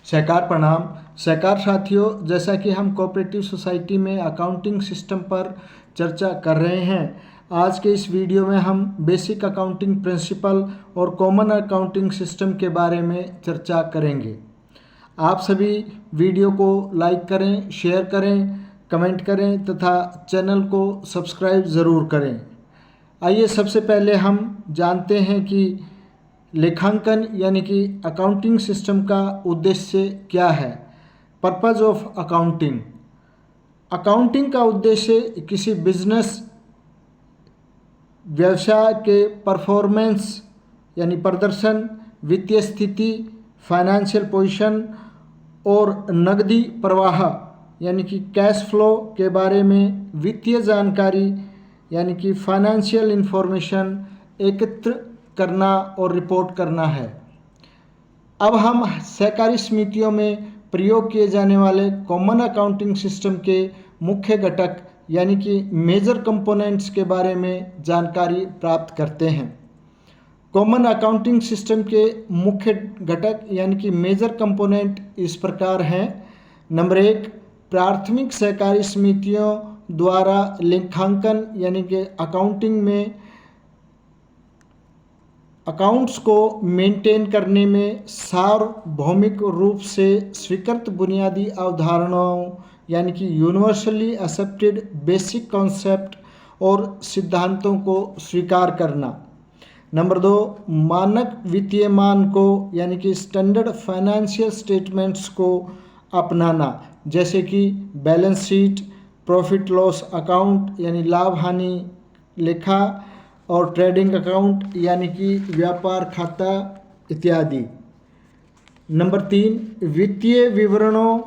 सहकार प्रणाम। सहकार साथियों, जैसा कि हम कोऑपरेटिव सोसाइटी में अकाउंटिंग सिस्टम पर चर्चा कर रहे हैं, आज के इस वीडियो में हम बेसिक अकाउंटिंग प्रिंसिपल और कॉमन अकाउंटिंग सिस्टम के बारे में चर्चा करेंगे। आप सभी वीडियो को लाइक करें, शेयर करें, कमेंट करें तथा चैनल को सब्सक्राइब ज़रूर करें। आइए सबसे पहले हम जानते हैं कि लेखांकन यानी कि अकाउंटिंग सिस्टम का उद्देश्य क्या है। Purpose of accounting. अकाउंटिंग का उद्देश्य किसी बिजनेस व्यवसाय के परफॉर्मेंस यानी प्रदर्शन, वित्तीय स्थिति, फाइनेंशियल पोजीशन और नकदी प्रवाह यानी कि कैश फ्लो के बारे में वित्तीय जानकारी यानी कि फाइनेंशियल इंफॉर्मेशन एकत्र करना और रिपोर्ट करना है। अब हम सहकारी समितियों में प्रयोग किए जाने वाले कॉमन अकाउंटिंग सिस्टम के मुख्य घटक यानी कि मेजर कंपोनेंट्स के बारे में जानकारी प्राप्त करते हैं। कॉमन अकाउंटिंग सिस्टम के मुख्य घटक यानी कि मेजर कंपोनेंट इस प्रकार हैं। नंबर 1, प्राथमिक सहकारी समितियों द्वारा लेखांकन यानी कि अकाउंटिंग में अकाउंट्स को मेंटेन करने में सार्वभौमिक रूप से स्वीकृत बुनियादी अवधारणाओं यानी कि यूनिवर्सली एक्सेप्टेड बेसिक कॉन्सेप्ट और सिद्धांतों को स्वीकार करना। नंबर 2, मानक वित्तीय मानकों यानी कि स्टैंडर्ड फाइनेंशियल स्टेटमेंट्स को अपनाना, जैसे कि balance sheet, profit loss account यानी लाभ हानि लेखा और ट्रेडिंग अकाउंट यानी कि व्यापार खाता इत्यादि। नंबर 3, वित्तीय विवरणों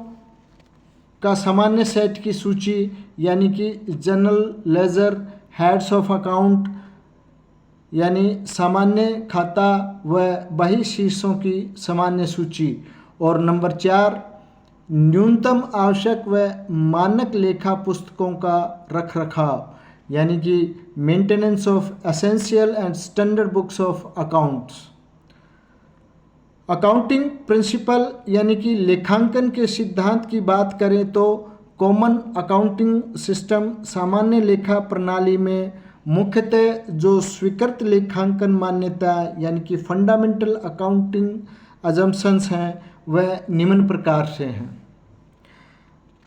का सामान्य सेट की सूची यानी कि general ledger, heads of account यानी सामान्य खाता व बही शीर्षों की सामान्य सूची। और नंबर 4, न्यूनतम आवश्यक व मानक लेखा पुस्तकों का रखरखाव यानी कि maintenance of essential and standard books of accounts. Accounting principle यानी कि लेखांकन के सिद्धांत की बात करें तो कॉमन अकाउंटिंग सिस्टम सामान्य लेखा प्रणाली में मुख्यतः जो स्वीकृत लेखांकन मान्यता यानी कि फंडामेंटल अकाउंटिंग अजम्पशंस हैं वह निम्न प्रकार से हैं।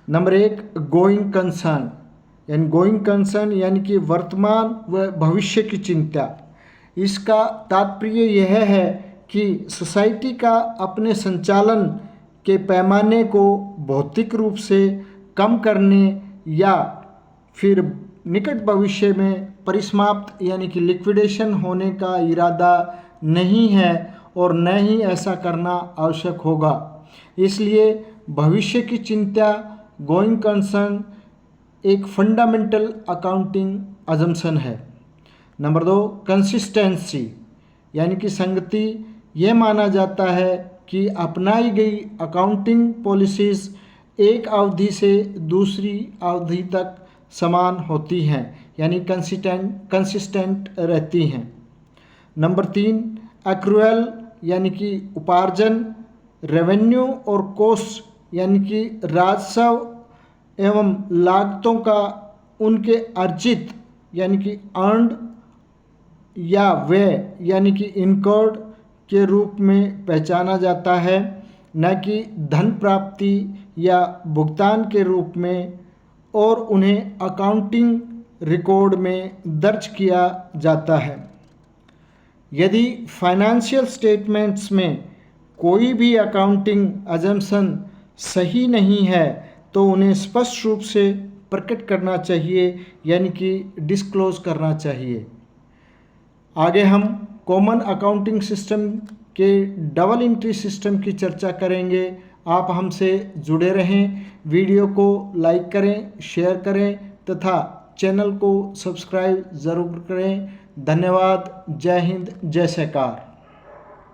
नंबर 1, गोइंग कंसर्न यानी कि वर्तमान व भविष्य की चिंता। इसका तात्पर्य यह है कि सोसाइटी का अपने संचालन के पैमाने को भौतिक रूप से कम करने या फिर निकट भविष्य में परिसमाप्त यानी कि लिक्विडेशन होने का इरादा नहीं है और न ही ऐसा करना आवश्यक होगा। इसलिए भविष्य की चिंता गोइंग कंसर्न एक फंडामेंटल अकाउंटिंग अजम्पशन है। नंबर 2, कंसिस्टेंसी यानी कि संगति। यह माना जाता है कि अपनाई गई अकाउंटिंग पॉलिसीज़ एक अवधि से दूसरी अवधि तक समान होती हैं यानी कंसिस्टेंट रहती हैं। नंबर 3, एक्रूअल यानी कि उपार्जन, रेवेन्यू और कॉस्ट यानी कि राजस्व एवं लागतों का उनके अर्जित यानी कि अर्न्ड या व्यय यानी कि इनकर्ड के रूप में पहचाना जाता है, न कि धन प्राप्ति या भुगतान के रूप में, और उन्हें अकाउंटिंग रिकॉर्ड में दर्ज किया जाता है। यदि फाइनेंशियल स्टेटमेंट्स में कोई भी अकाउंटिंग अजम्पशन सही नहीं है तो उन्हें स्पष्ट रूप से प्रकट करना चाहिए यानी कि डिस्क्लोज करना चाहिए। आगे हम कॉमन अकाउंटिंग सिस्टम के डबल एंट्री सिस्टम की चर्चा करेंगे। आप हमसे जुड़े रहें, वीडियो को लाइक करें, शेयर करें तथा चैनल को सब्सक्राइब ज़रूर करें। धन्यवाद। जय हिंद, जय सहकार।